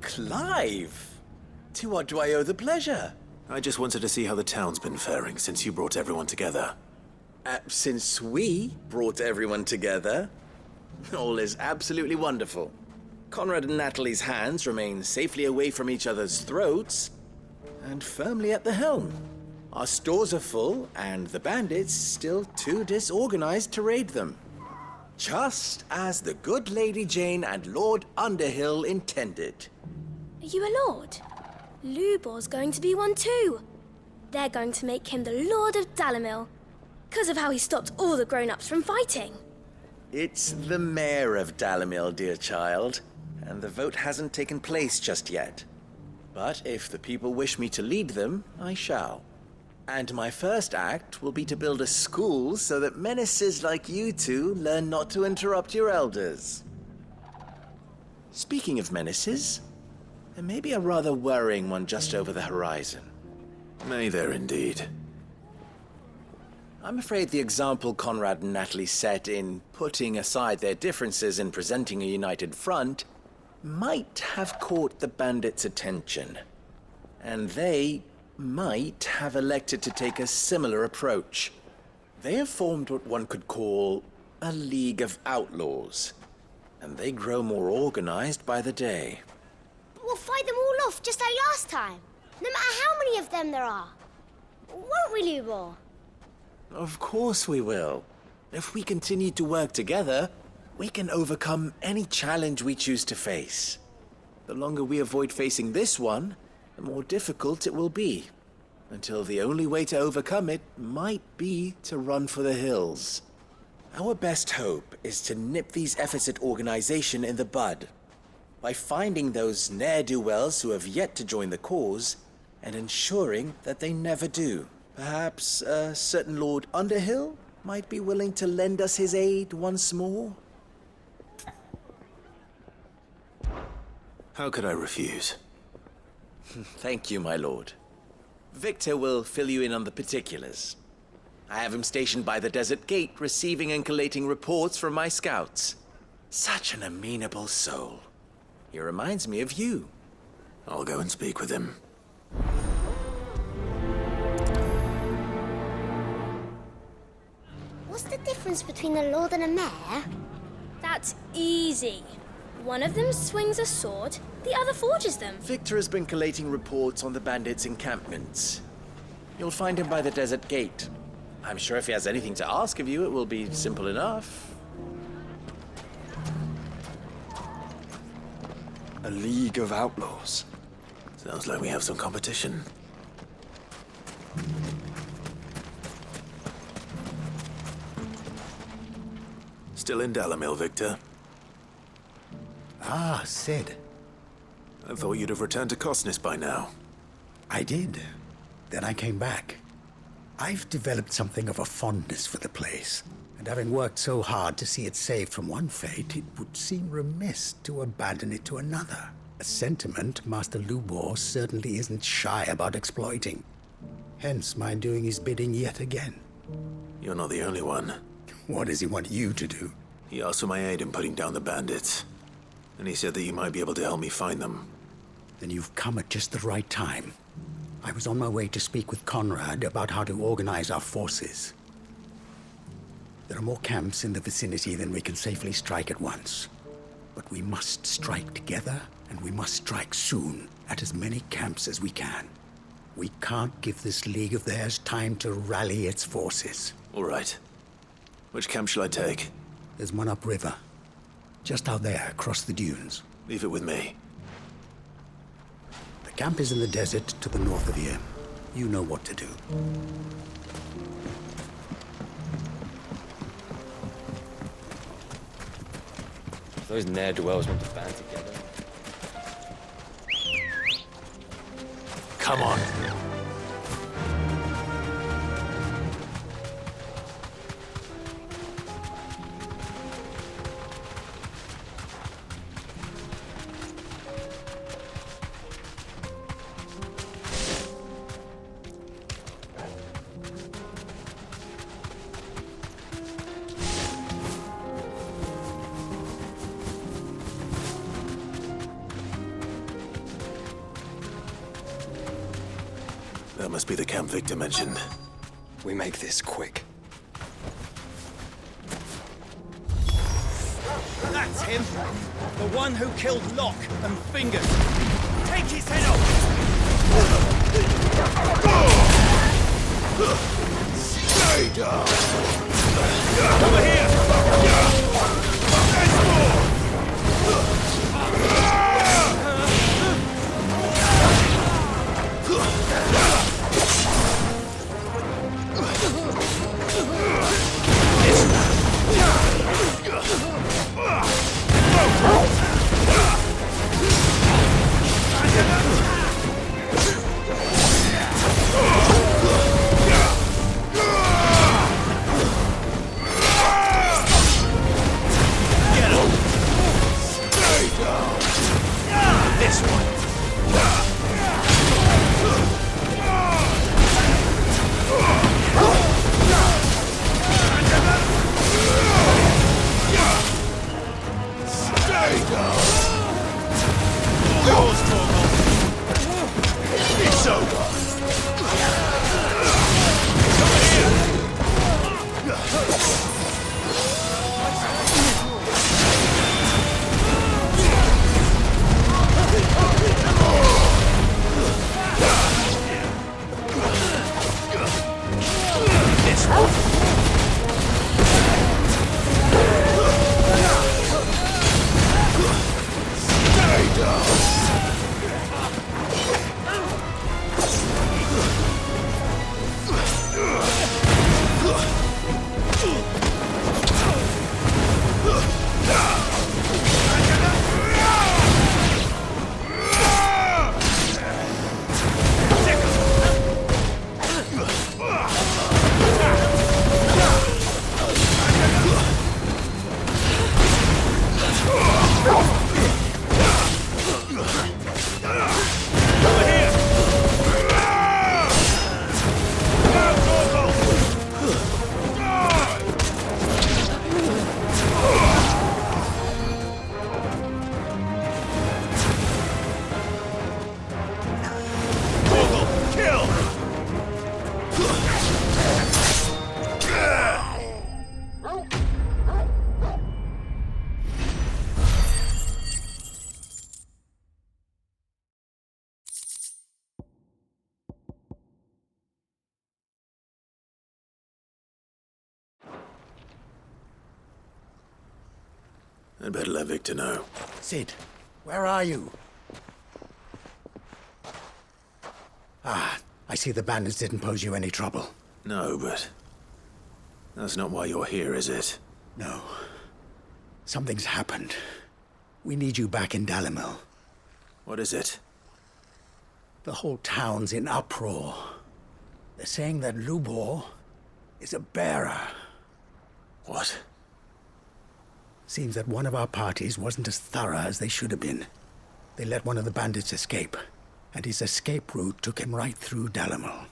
Clive! To what do I owe the pleasure? I just wanted to see how the town's been faring since you brought everyone together. Since we brought everyone together, all is absolutely wonderful. Conrad and Natalie's hands remain safely away from each other's throats and firmly at the helm. Our stores are full, and the bandits still too disorganized to raid them. Just as the good Lady Jane and Lord Underhill intended. Are you a lord? Lubor's going to be one too. They're going to make him the Lord of Dalimil, because of how he stopped all the grown-ups from fighting. It's the mayor of Dalimil, dear child, and the vote hasn't taken place just yet. But if the people wish me to lead them, I shall. And my first act will be to build a school so that menaces like you two learn not to interrupt your elders. Speaking of menaces, there may be a rather worrying one just over the horizon. May there indeed. I'm afraid the example Conrad and Natalie set in putting aside their differences and presenting a united front might have caught the bandits' attention. And they might have elected to take a similar approach. They have formed what one could call a League of Outlaws, and they grow more organized by the day. We'll fight them all off just like last time, no matter how many of them there are. Won't we, Lubor? Of course we will. If we continue to work together, we can overcome any challenge we choose to face. The longer we avoid facing this one, the more difficult it will be, until the only way to overcome it might be to run for the hills. Our best hope is to nip these efforts at organization in the bud, by finding those ne'er-do-wells who have yet to join the cause, and ensuring that they never do. Perhaps a certain Lord Underhill might be willing to lend us his aid once more? How could I refuse? Thank you, my lord. Victor will fill you in on the particulars. I have him stationed by the desert gate, receiving and collating reports from my scouts. Such an amenable soul. He reminds me of you. I'll go and speak with him. What's the difference between a lord and a mayor? That's easy. One of them swings a sword, the other forges them. Victor has been collating reports on the bandits' encampments. You'll find him by the desert gate. I'm sure if he has anything to ask of you, it will be simple enough. A League of Outlaws. Sounds like we have some competition. Still in Dalamil, Victor? Ah, Sid. I thought you'd have returned to Cosnis by now. I did. Then I came back. I've developed something of a fondness for the place, and having worked so hard to see it saved from one fate, it would seem remiss to abandon it to another. A sentiment Master Lubor certainly isn't shy about exploiting. Hence my doing his bidding yet again. You're not the only one. What does he want you to do? He asked for my aid in putting down the bandits. And he said that you might be able to help me find them. Then you've come at just the right time. I was on my way to speak with Conrad about how to organize our forces. There are more camps in the vicinity than we can safely strike at once. But we must strike together, and we must strike soon at as many camps as we can. We can't give this league of theirs time to rally its forces. All right. Which camp shall I take? There's one upriver. Just out there, across the dunes. Leave it with me. The camp is in the desert to the north of here. You know what to do. Those ne'er-do-wells want to band together. Come on. That must be the camp Victor mentioned. We make this quick. That's him! The one who killed Locke and Fingers! Take his head off! Stay down! Over here! There's more! I'd better let Victor know. Sid, where are you? Ah, I see the bandits didn't pose you any trouble. No, but... that's not why you're here, is it? No. Something's happened. We need you back in Dalimil. What is it? The whole town's in uproar. They're saying that Lubor is a bearer. What? Seems that one of our parties wasn't as thorough as they should have been. They let one of the bandits escape, and his escape route took him right through Dalimil.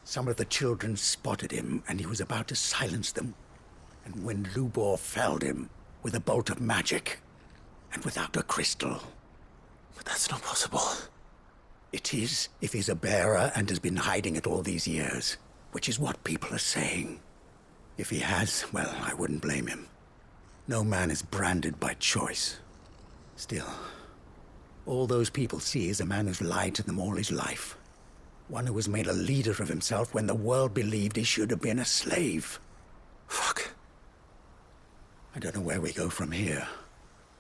Some of the children spotted him, and he was about to silence them. And when Lubor felled him with a bolt of magic, and without a crystal. But that's not possible. It is, if he's a bearer and has been hiding it all these years, which is what people are saying. If he has, well, I wouldn't blame him. No man is branded by choice. Still, all those people see is a man who's lied to them all his life. One who was made a leader of himself when the world believed he should have been a slave. Fuck. I don't know where we go from here,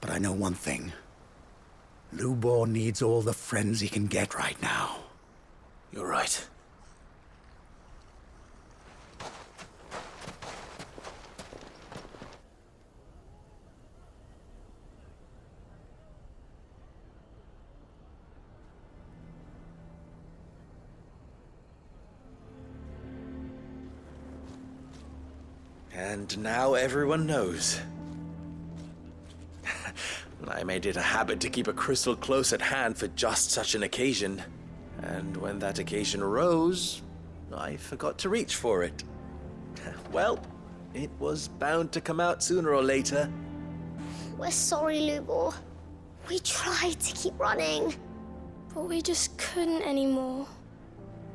but I know one thing. Lubor needs all the friends he can get right now. You're right. And now everyone knows. I made it a habit to keep a crystal close at hand for just such an occasion. And when that occasion arose, I forgot to reach for it. Well, it was bound to come out sooner or later. We're sorry, Lubor. We tried to keep running. But we just couldn't anymore.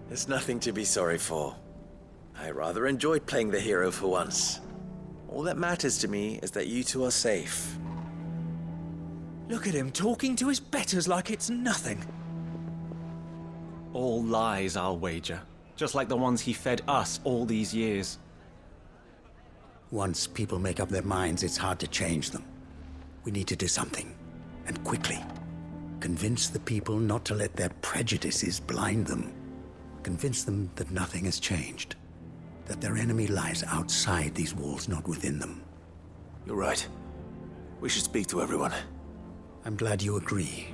There's nothing to be sorry for. I rather enjoyed playing the hero for once. All that matters to me is that you two are safe. Look at him talking to his betters like it's nothing. All lies, I'll wager. Just like the ones he fed us all these years. Once people make up their minds, it's hard to change them. We need to do something, and quickly. Convince the people not to let their prejudices blind them. Convince them that nothing has changed. That their enemy lies outside these walls, not within them. You're right. We should speak to everyone. I'm glad you agree.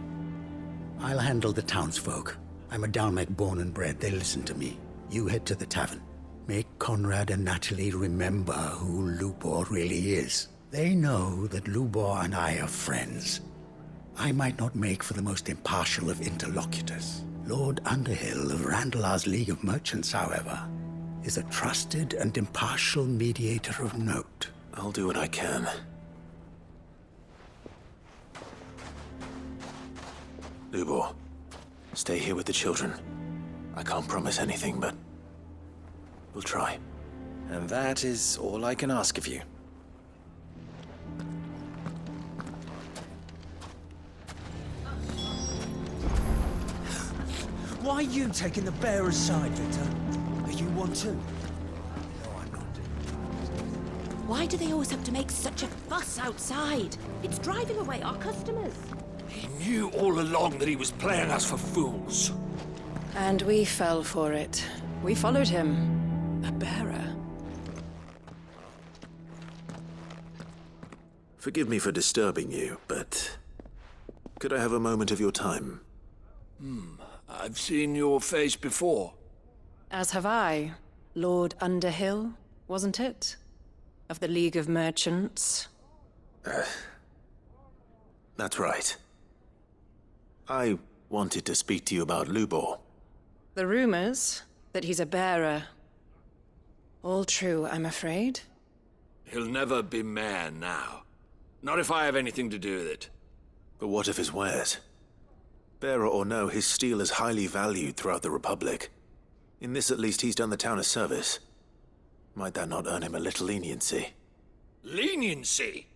I'll handle the townsfolk. I'm a Dalmec born and bred. They listen to me. You head to the tavern. Make Conrad and Natalie remember who Lubor really is. They know that Lubor and I are friends. I might not make for the most impartial of interlocutors. Lord Underhill of Randalar's League of Merchants, however, is a trusted and impartial mediator of note. I'll do what I can. Lubor, stay here with the children. I can't promise anything, but we'll try. And that is all I can ask of you. Why are you taking the bearer's side, Victor? Are you one too? No, I'm not. Why do they always have to make such a fuss outside? It's driving away our customers. He knew all along that he was playing us for fools. And we fell for it. We followed him. A bearer. Forgive me for disturbing you, but could I have a moment of your time? I've seen your face before. As have I. Lord Underhill, wasn't it? Of the League of Merchants. That's right. I wanted to speak to you about Lubor. The rumors that he's a bearer. All true, I'm afraid. He'll never be mayor now. Not if I have anything to do with it. But what of his wares? Bearer or no, his steel is highly valued throughout the Republic. In this at least, he's done the town a service. Might that not earn him a little leniency? Leniency?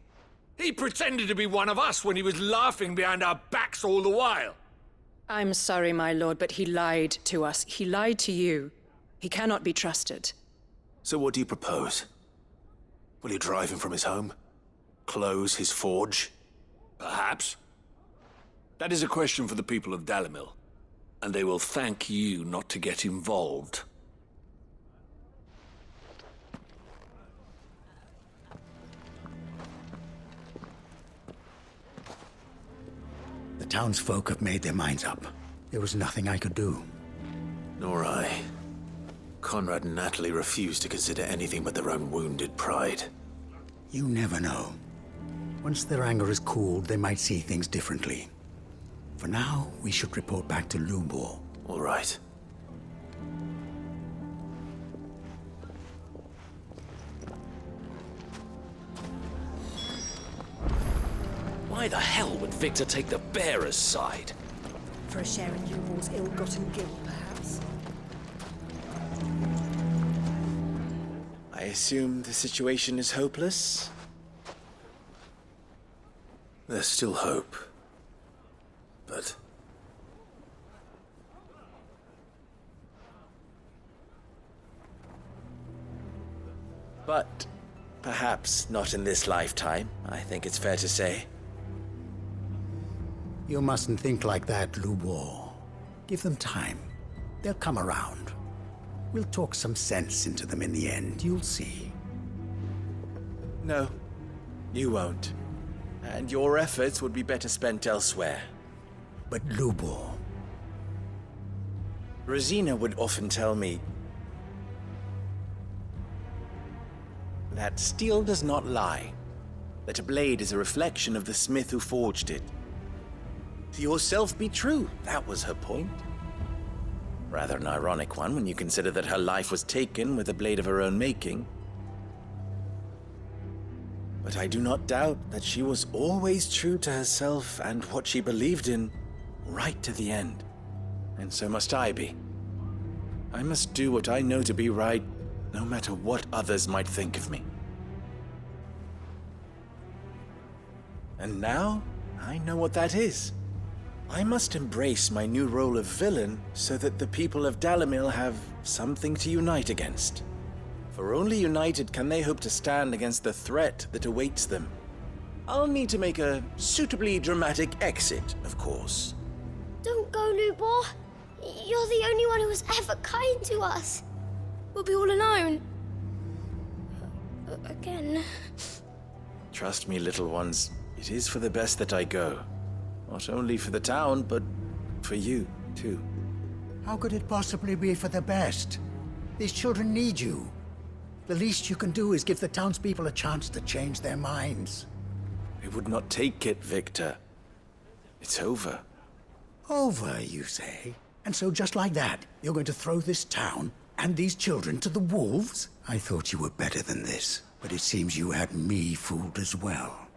He pretended to be one of us when he was laughing behind our backs all the while. I'm sorry, my lord, but he lied to us. He lied to you. He cannot be trusted. So what do you propose? Will you drive him from his home? Close his forge? Perhaps. That is a question for the people of Dalimil, and they will thank you not to get involved. The townsfolk have made their minds up. There was nothing I could do. Nor I. Conrad and Natalie refused to consider anything but their own wounded pride. You never know. Once their anger is cooled, they might see things differently. For now, we should report back to Lubor. All right. Why the hell would Victor take the bearer's side? For a share in Lubor's ill-gotten guilt, perhaps. I assume the situation is hopeless? There's still hope. But... But perhaps not in this lifetime, I think it's fair to say. You mustn't think like that, Lubor. Give them time. They'll come around. We'll talk some sense into them in the end, you'll see. No, you won't. And your efforts would be better spent elsewhere. But Lubor... Rosina would often tell me that steel does not lie, that a blade is a reflection of the smith who forged it. To yourself be true, that was her point. Rather an ironic one when you consider that her life was taken with a blade of her own making. But I do not doubt that she was always true to herself and what she believed in, right to the end. And so must I be. I must do what I know to be right, no matter what others might think of me. And now, I know what that is. I must embrace my new role of villain so that the people of Dalimil have something to unite against. For only united can they hope to stand against the threat that awaits them. I'll need to make a suitably dramatic exit, of course. Don't go, Lubor. You're the only one who was ever kind to us. We'll be all alone. Again. Trust me, little ones. It is for the best that I go. Not only for the town, but for you, too. How could it possibly be for the best? These children need you. The least you can do is give the townspeople a chance to change their minds. I would not take it, Victor. It's over. Over, you say? And so just like that, you're going to throw this town and these children to the wolves? I thought you were better than this, but it seems you had me fooled as well.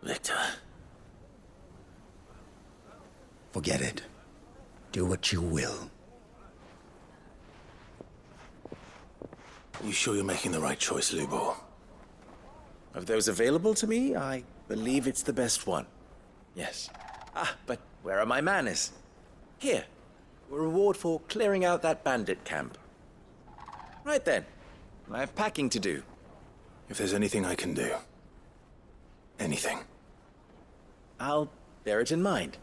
Victor... Forget it. Do what you will. You sure you're making the right choice, Lubor? Of those available to me, I believe it's the best one. Yes. Ah, but where are my manners? Here. A reward for clearing out that bandit camp. Right then. I have packing to do. If there's anything I can do. Anything. I'll bear it in mind.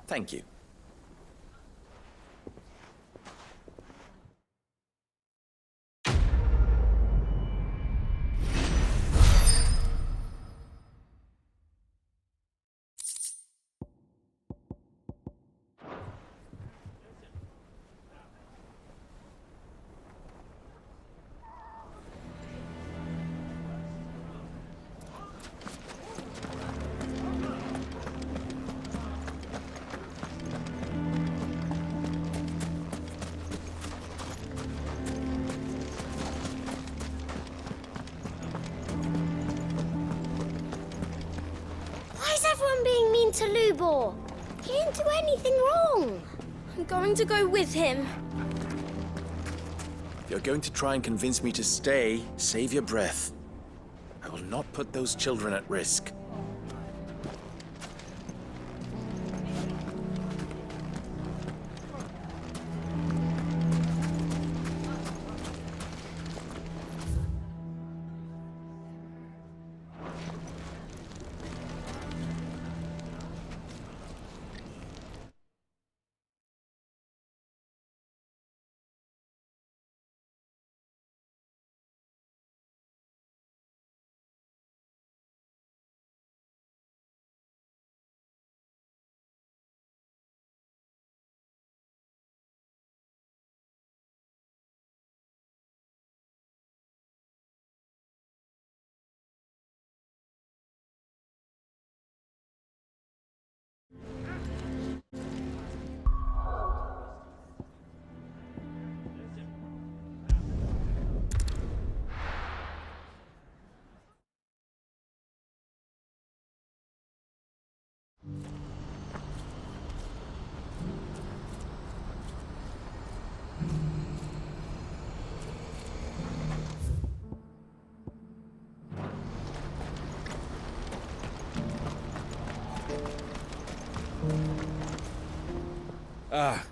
Thank you. To Lubor. He didn't do anything wrong. I'm going to go with him. If you're going to try and convince me to stay, save your breath. I will not put those children at risk.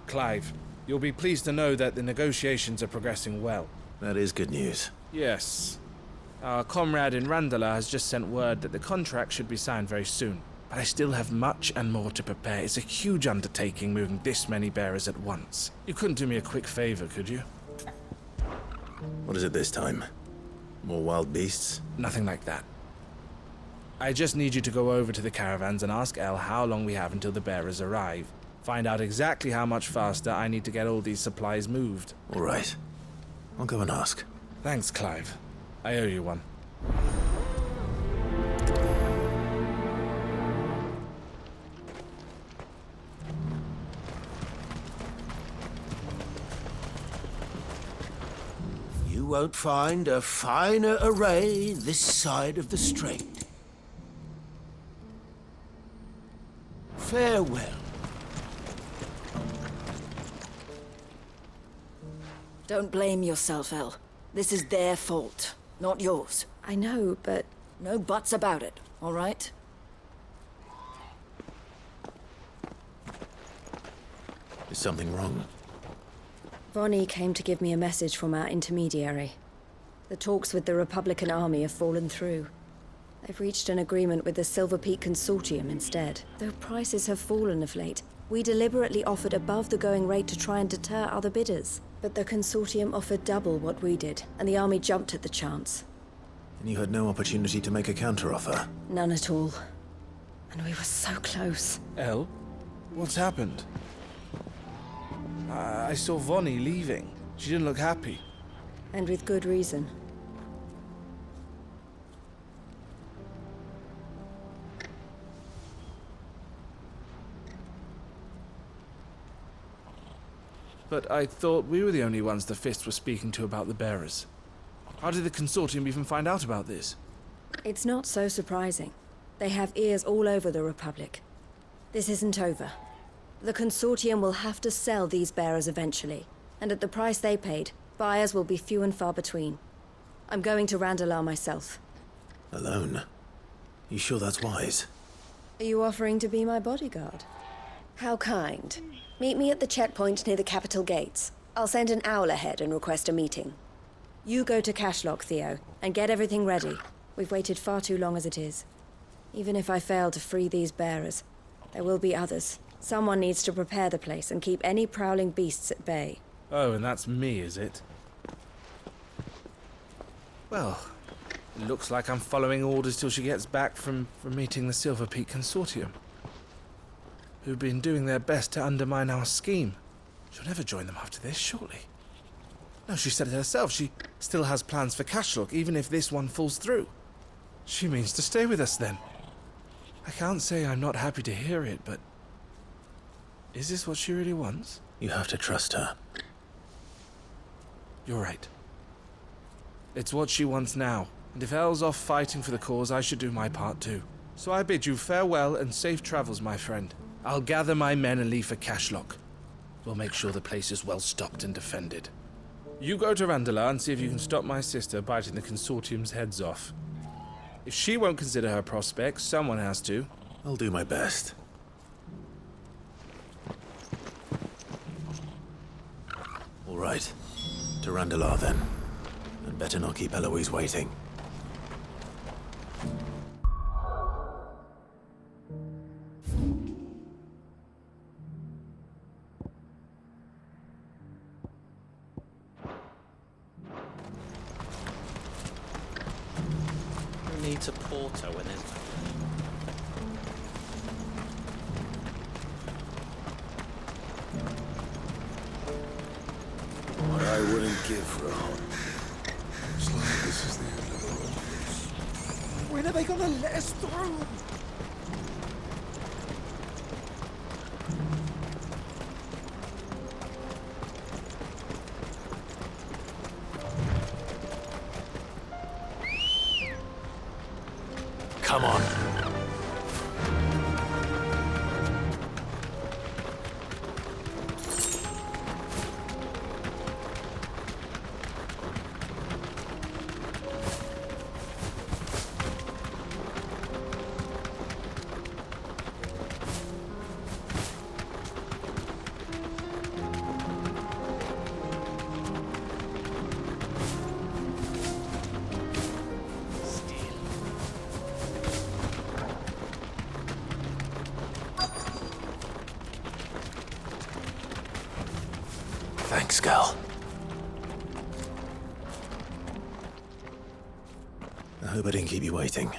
Clive, you'll be pleased to know that the negotiations are progressing well. That is good news. Yes. Our comrade in Randala has just sent word that the contract should be signed very soon. But I still have much and more to prepare. It's a huge undertaking moving this many bearers at once. You couldn't do me a quick favor, could you? What is it this time? More wild beasts? Nothing like that. I just need you to go over to the caravans and ask El how long we have until the bearers arrive. Find out exactly how much faster I need to get all these supplies moved. All right. I'll go and ask. Thanks, Clive. I owe you one. You won't find a finer array this side of the strait. Farewell. Don't blame yourself, El. This is their fault, not yours. I know, but... No buts about it, all right? Is something wrong? Vonnie came to give me a message from our intermediary. The talks with the Republican army have fallen through. They've reached an agreement with the Silver Peak Consortium instead. Though prices have fallen of late, we deliberately offered above the going rate to try and deter other bidders. But the Consortium offered double what we did, and the army jumped at the chance. And you had no opportunity to make a counteroffer? None at all. And we were so close. El? What's happened? I saw Vonnie leaving. She didn't look happy. And with good reason. But I thought we were the only ones the Fist were speaking to about the bearers. How did the Consortium even find out about this? It's not so surprising. They have ears all over the Republic. This isn't over. The Consortium will have to sell these bearers eventually, and at the price they paid, buyers will be few and far between. I'm going to Randalar myself. Alone? You sure that's wise? Are you offering to be my bodyguard? How kind. Meet me at the checkpoint near the capital gates. I'll send an owl ahead and request a meeting. You go to Cashlock, Theo, and get everything ready. We've waited far too long as it is. Even if I fail to free these bearers, there will be others. Someone needs to prepare the place and keep any prowling beasts at bay. Oh, and that's me, is it? Well, it looks like I'm following orders till she gets back from meeting the Silver Peak Consortium, who've been doing their best to undermine our scheme. She'll never join them after this, surely. No, she said it herself. She still has plans for Cashlock, even if this one falls through. She means to stay with us, then. I can't say I'm not happy to hear it, but... is this what she really wants? You have to trust her. You're right. It's what she wants now, and if Elle's off fighting for the cause, I should do my part too. So I bid you farewell and safe travels, my friend. I'll gather my men and leave for Cashlock. We'll make sure the place is well stocked and defended. You go to Randalar and see if you can stop my sister biting the Consortium's heads off. If she won't consider her prospects, someone has to. I'll do my best. All right. To Randalar, then. And better not keep Eloise waiting. Who needs a porter when there's... What I wouldn't give for a home. Looks like this is the end of the road. When are they gonna let us through? Come on. Thanks, girl. I hope I didn't keep you waiting.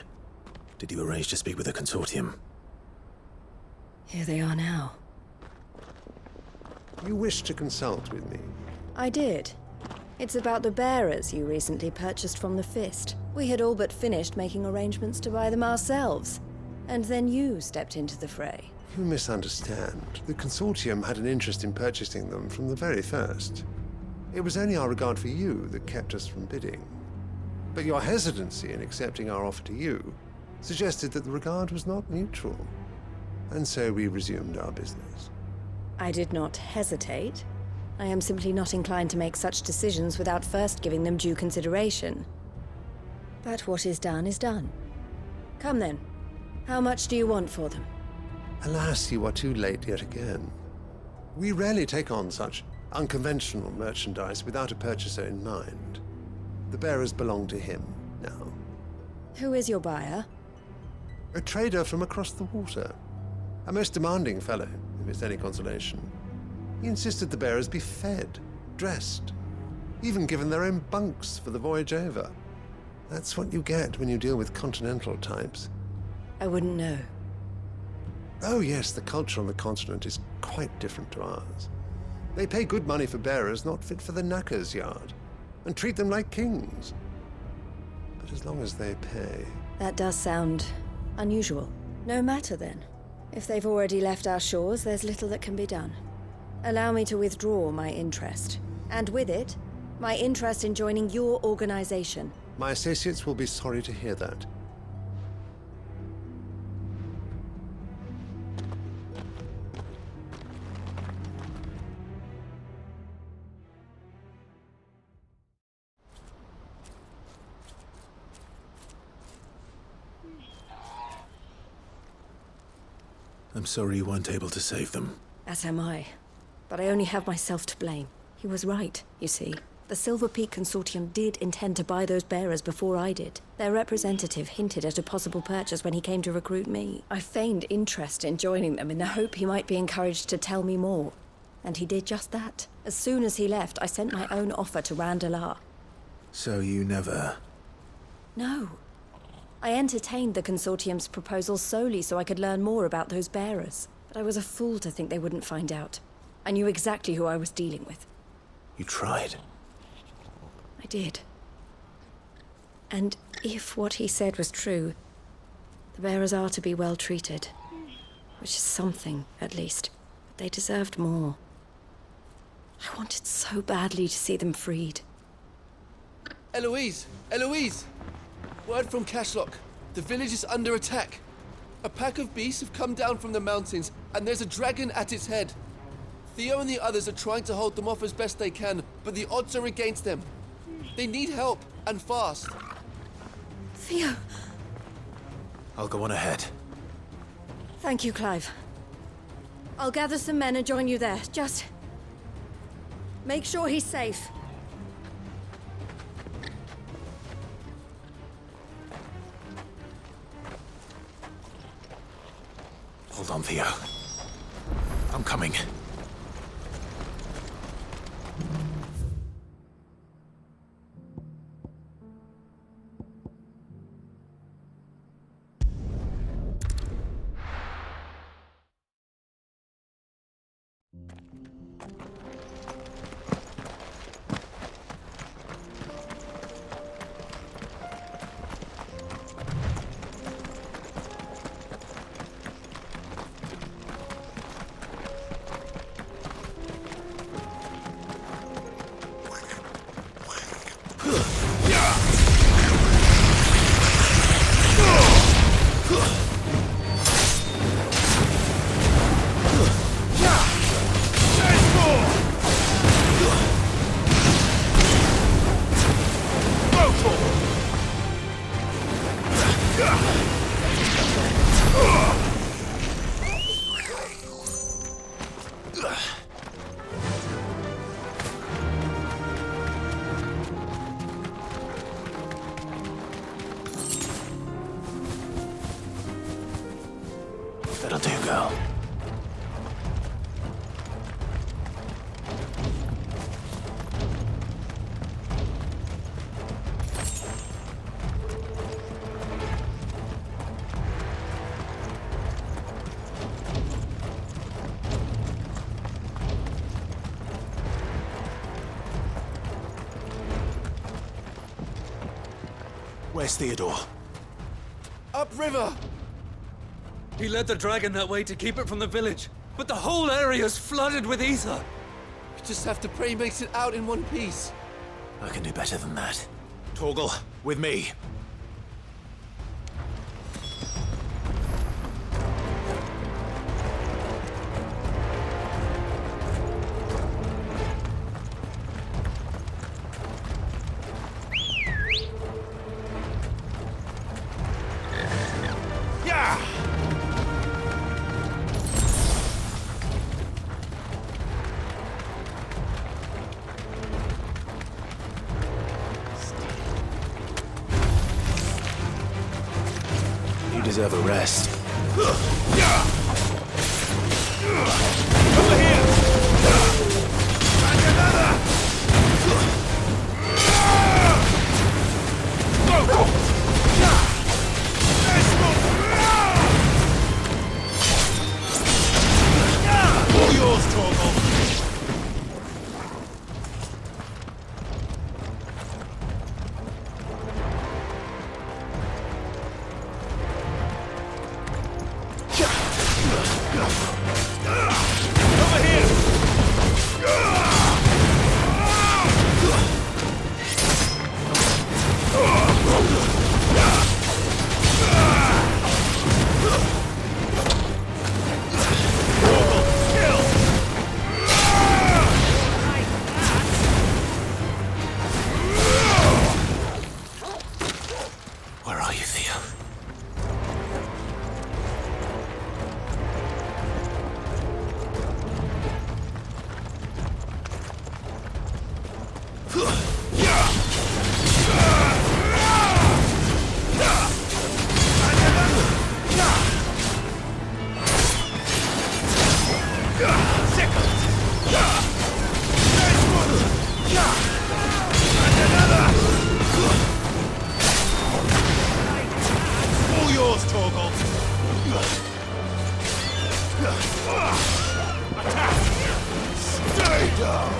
Did you arrange to speak with the consortium? Here they are now. You wish to consult with me? I did. It's about the bearers you recently purchased from the Fist. We had all but finished making arrangements to buy them ourselves. And then you stepped into the fray. You misunderstand. The consortium had an interest in purchasing them from the very first. It was only our regard for you that kept us from bidding. But your hesitancy in accepting our offer to you suggested that the regard was not mutual. And so we resumed our business. I did not hesitate. I am simply not inclined to make such decisions without first giving them due consideration. But what is done is done. Come then. How much do you want for them? Alas, you are too late yet again. We rarely take on such unconventional merchandise without a purchaser in mind. The bearers belong to him now. Who is your buyer? A trader from across the water. A most demanding fellow, if it's any consolation. He insisted the bearers be fed, dressed, even given their own bunks for the voyage over. That's what you get when you deal with continental types. I wouldn't know. Oh yes, the culture on the continent is quite different to ours. They pay good money for bearers not fit for the knacker's yard, and treat them like kings. But as long as they pay... That does sound unusual. No matter then. If they've already left our shores, there's little that can be done. Allow me to withdraw my interest. And with it, my interest in joining your organization. My associates will be sorry to hear that. I'm sorry you weren't able to save them. As am I. But I only have myself to blame. He was right, you see. The Silver Peak Consortium did intend to buy those bearers before I did. Their representative hinted at a possible purchase when he came to recruit me. I feigned interest in joining them in the hope he might be encouraged to tell me more. And he did just that. As soon as he left, I sent my own offer to Randalar. So you never... No. I entertained the Consortium's proposal solely so I could learn more about those bearers. But I was a fool to think they wouldn't find out. I knew exactly who I was dealing with. You tried. I did. And if what he said was true, the bearers are to be well treated. Which is something, at least. But they deserved more. I wanted so badly to see them freed. Eloise! Eloise! Word from Cashlock. The village is under attack. A pack of beasts have come down from the mountains, and there's a dragon at its head. Theo and the others are trying to hold them off as best they can, but the odds are against them. They need help, and fast. Theo! I'll go on ahead. Thank you, Clive. I'll gather some men and join you there. Just... make sure he's safe. Hold on, Theo. I'm coming. That'll do, girl. Where's Theodore? Upriver! He led the dragon that way to keep it from the village, but the whole area's flooded with ether. We just have to pray he makes it out in one piece. I can do better than that. Torgal, with me. You deserve a rest. Over here! Another! All yours, Torgal. Where are you, Theo? All yours, Torgal. Attack! Stay down!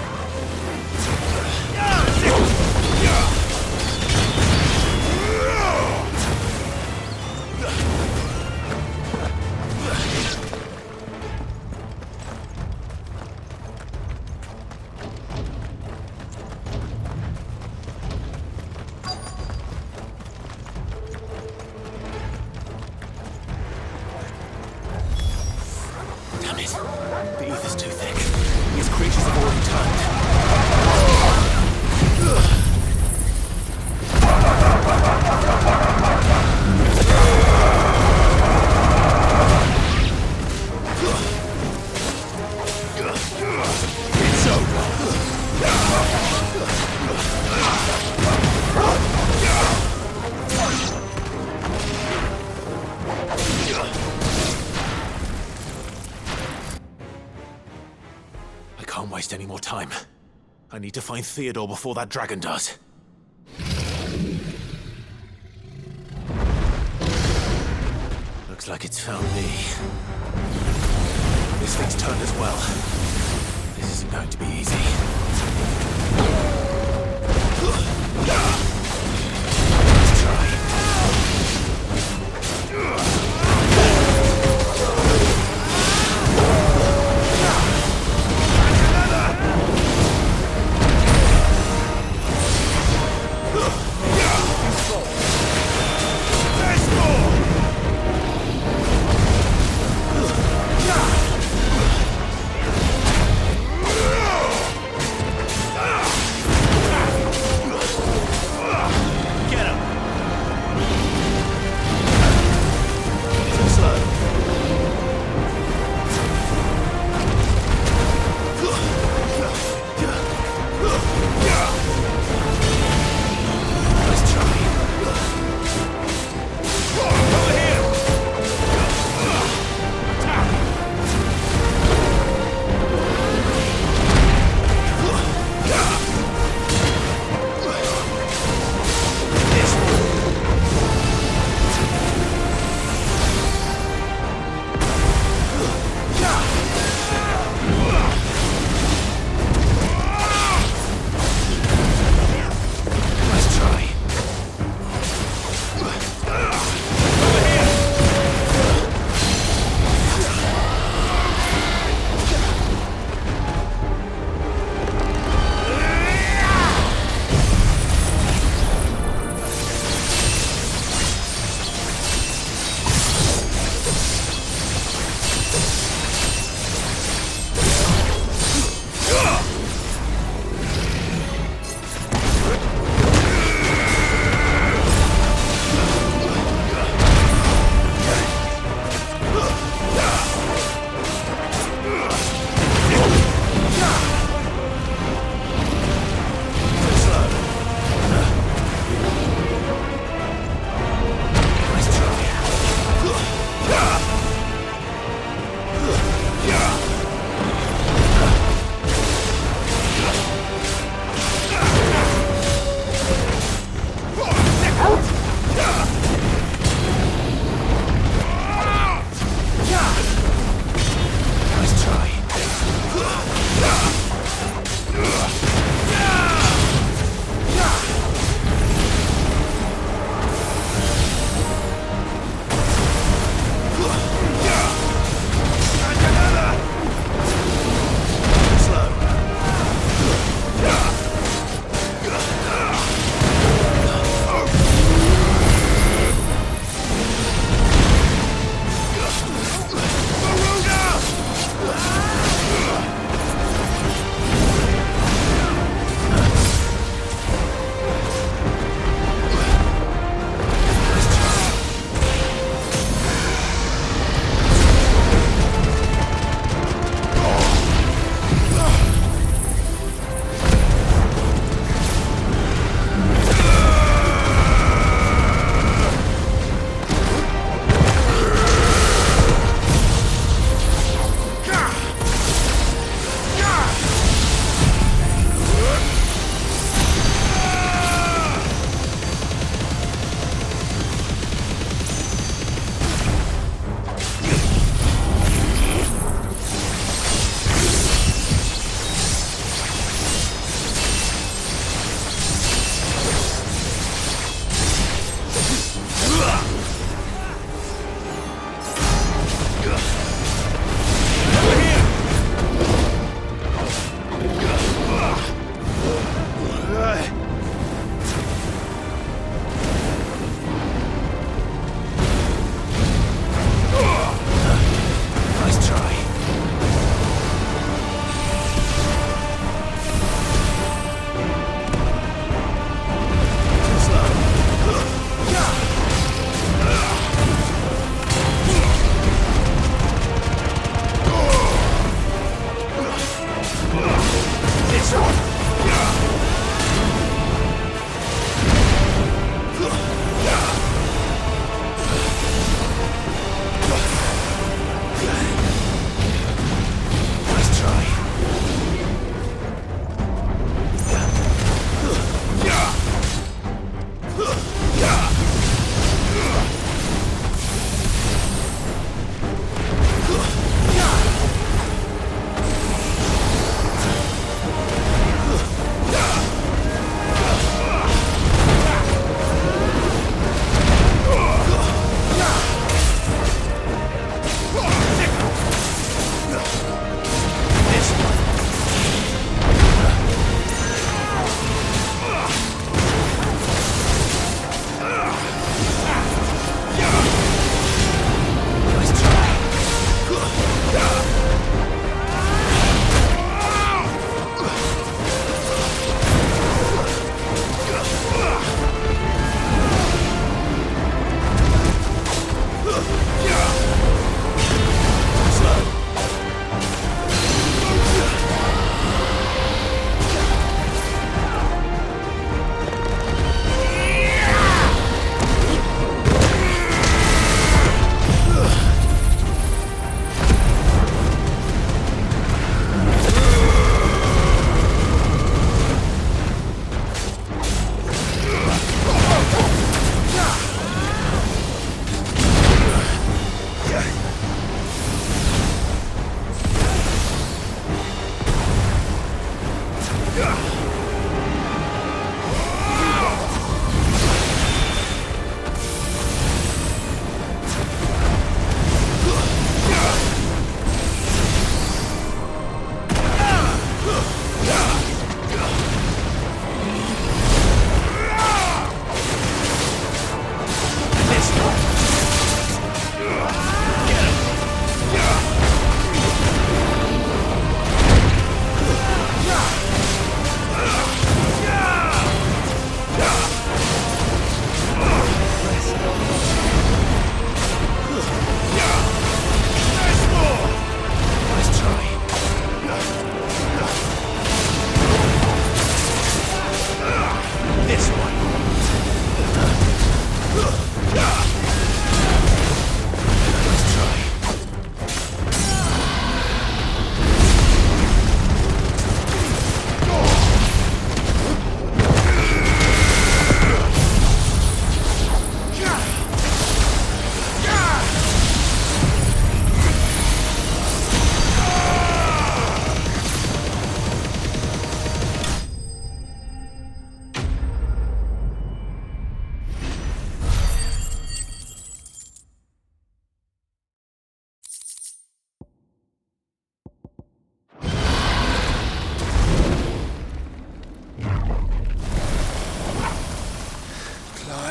Damn it. The ether's too thick. These creatures have already turned. It's over. I can't waste any more time. I need to find Theodore before that dragon does. Looks like it's found me. This thing's turned as well. This isn't going to be easy. Let's try.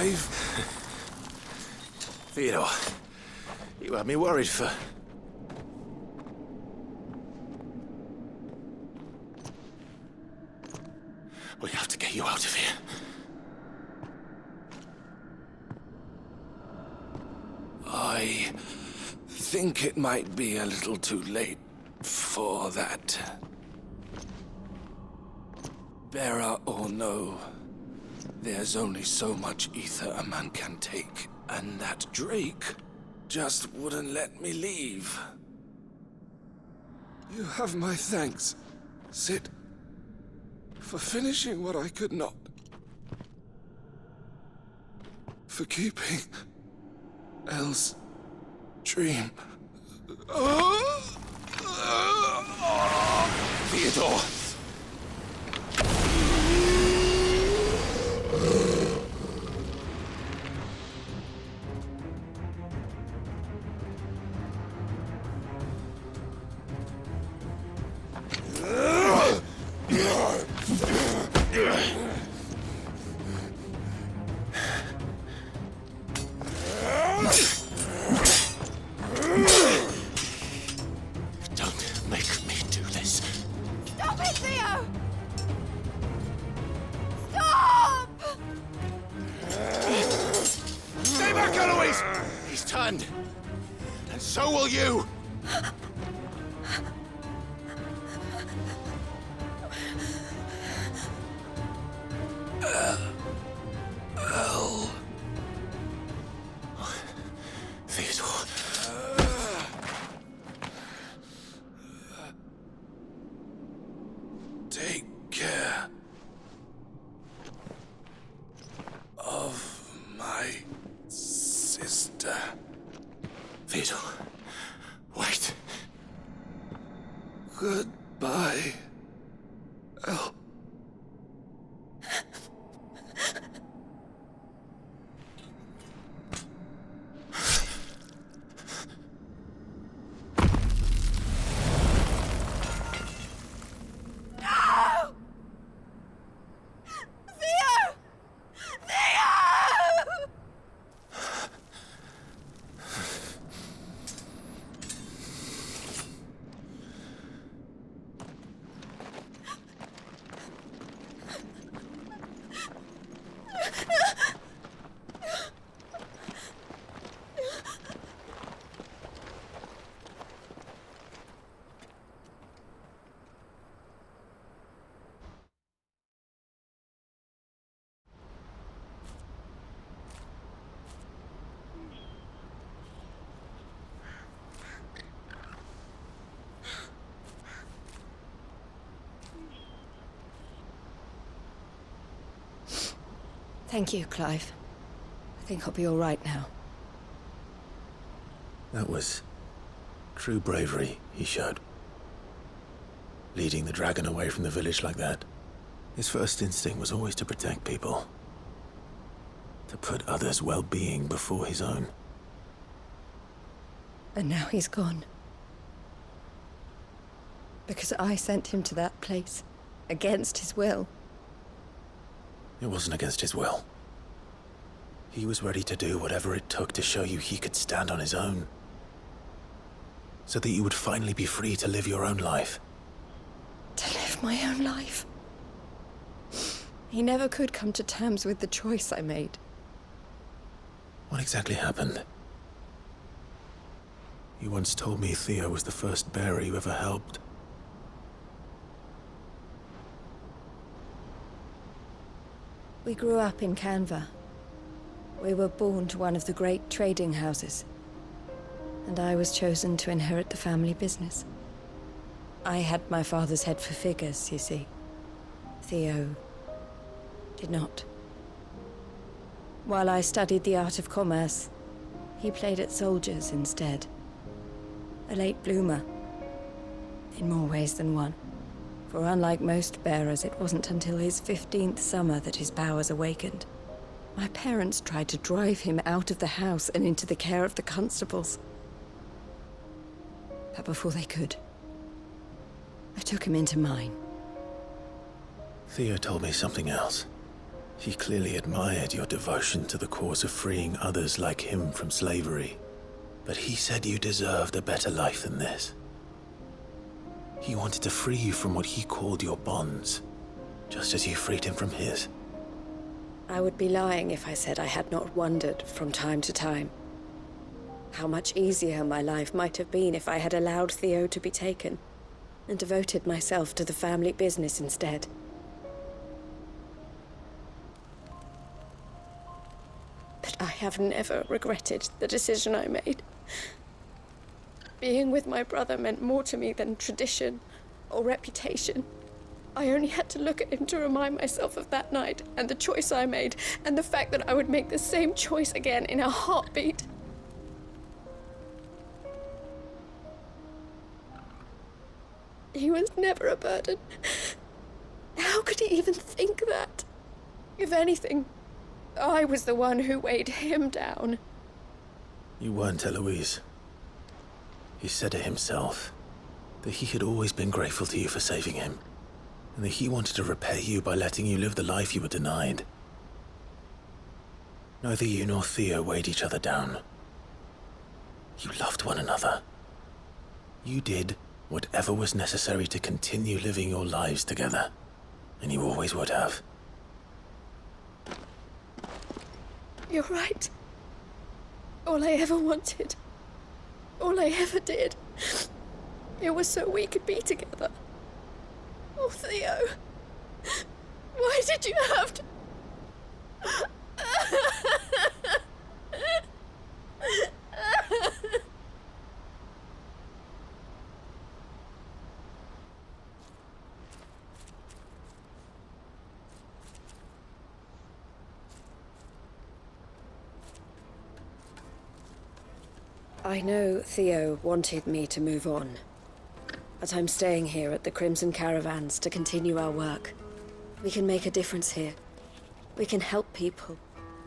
Clive? Theodore, you had me worried for... We have to get you out of here. I think it might be a little too late for that. Bearer or no, there's only so much ether a man can take, and that Drake just wouldn't let me leave. You have my thanks, Sid, for finishing what I could not. For keeping Elle's dream. Theodore! Don't make me do this. Stop it, Theo! Stop! Stay back, Eloise! He's turned. And so will you! Theodore. Take care of my sister. Theodore, wait. Goodbye, Elle. Thank you, Clive. I think I'll be all right now. That was true bravery he showed. Leading the dragon away from the village like that. His first instinct was always to protect people. To put others' well-being before his own. And now he's gone. Because I sent him to that place, against his will. It wasn't against his will. He was ready to do whatever it took to show you he could stand on his own. So that you would finally be free to live your own life. To live my own life? He never could come to terms with the choice I made. What exactly happened? You once told me Theo was the first bearer you ever helped. We grew up in Canva. We were born to one of the great trading houses. And I was chosen to inherit the family business. I had my father's head for figures, you see. Theo did not. While I studied the art of commerce, he played at soldiers instead. A late bloomer. In more ways than one. For unlike most bearers, it wasn't until his 15th summer that his powers awakened. My parents tried to drive him out of the house and into the care of the constables. But before they could, I took him into mine. Theo told me something else. He clearly admired your devotion to the cause of freeing others like him from slavery. But he said you deserved a better life than this. He wanted to free you from what he called your bonds, just as you freed him from his. I would be lying if I said I had not wondered from time to time how much easier my life might have been if I had allowed Theo to be taken and devoted myself to the family business instead. But I have never regretted the decision I made. Being with my brother meant more to me than tradition or reputation. I only had to look at him to remind myself of that night and the choice I made and the fact that I would make the same choice again in a heartbeat. He was never a burden. How could he even think that? If anything, I was the one who weighed him down. You weren't, Eloise. He said it himself, that he had always been grateful to you for saving him, and that he wanted to repay you by letting you live the life you were denied. Neither you nor Theo weighed each other down. You loved one another. You did whatever was necessary to continue living your lives together, and you always would have. You're right. All I ever wanted, all I ever did, it was so we could be together. Oh, Theo, why did you have to... I know Theo wanted me to move on, but I'm staying here at the Crimson Caravans to continue our work. We can make a difference here. We can help people,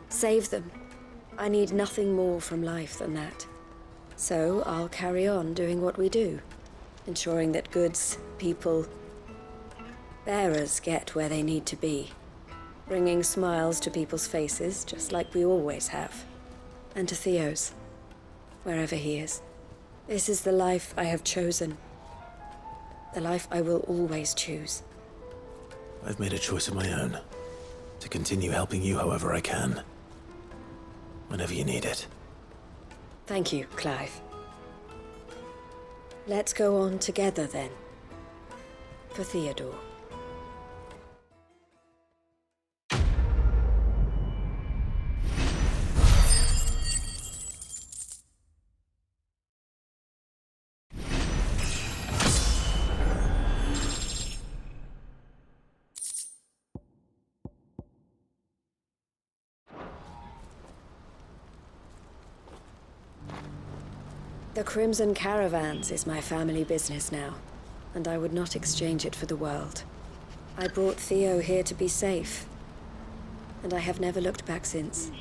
save them. I need nothing more from life than that. So I'll carry on doing what we do, ensuring that goods, people, bearers get where they need to be, bringing smiles to people's faces just like we always have, and to Theo's. Wherever he is. This is the life I have chosen. The life I will always choose. I've made a choice of my own, to continue helping you however I can, whenever you need it. Thank you, Clive. Let's go on together then. For Theodore. The Crimson Caravans is my family business now, and I would not exchange it for the world. I brought Theo here to be safe, and I have never looked back since.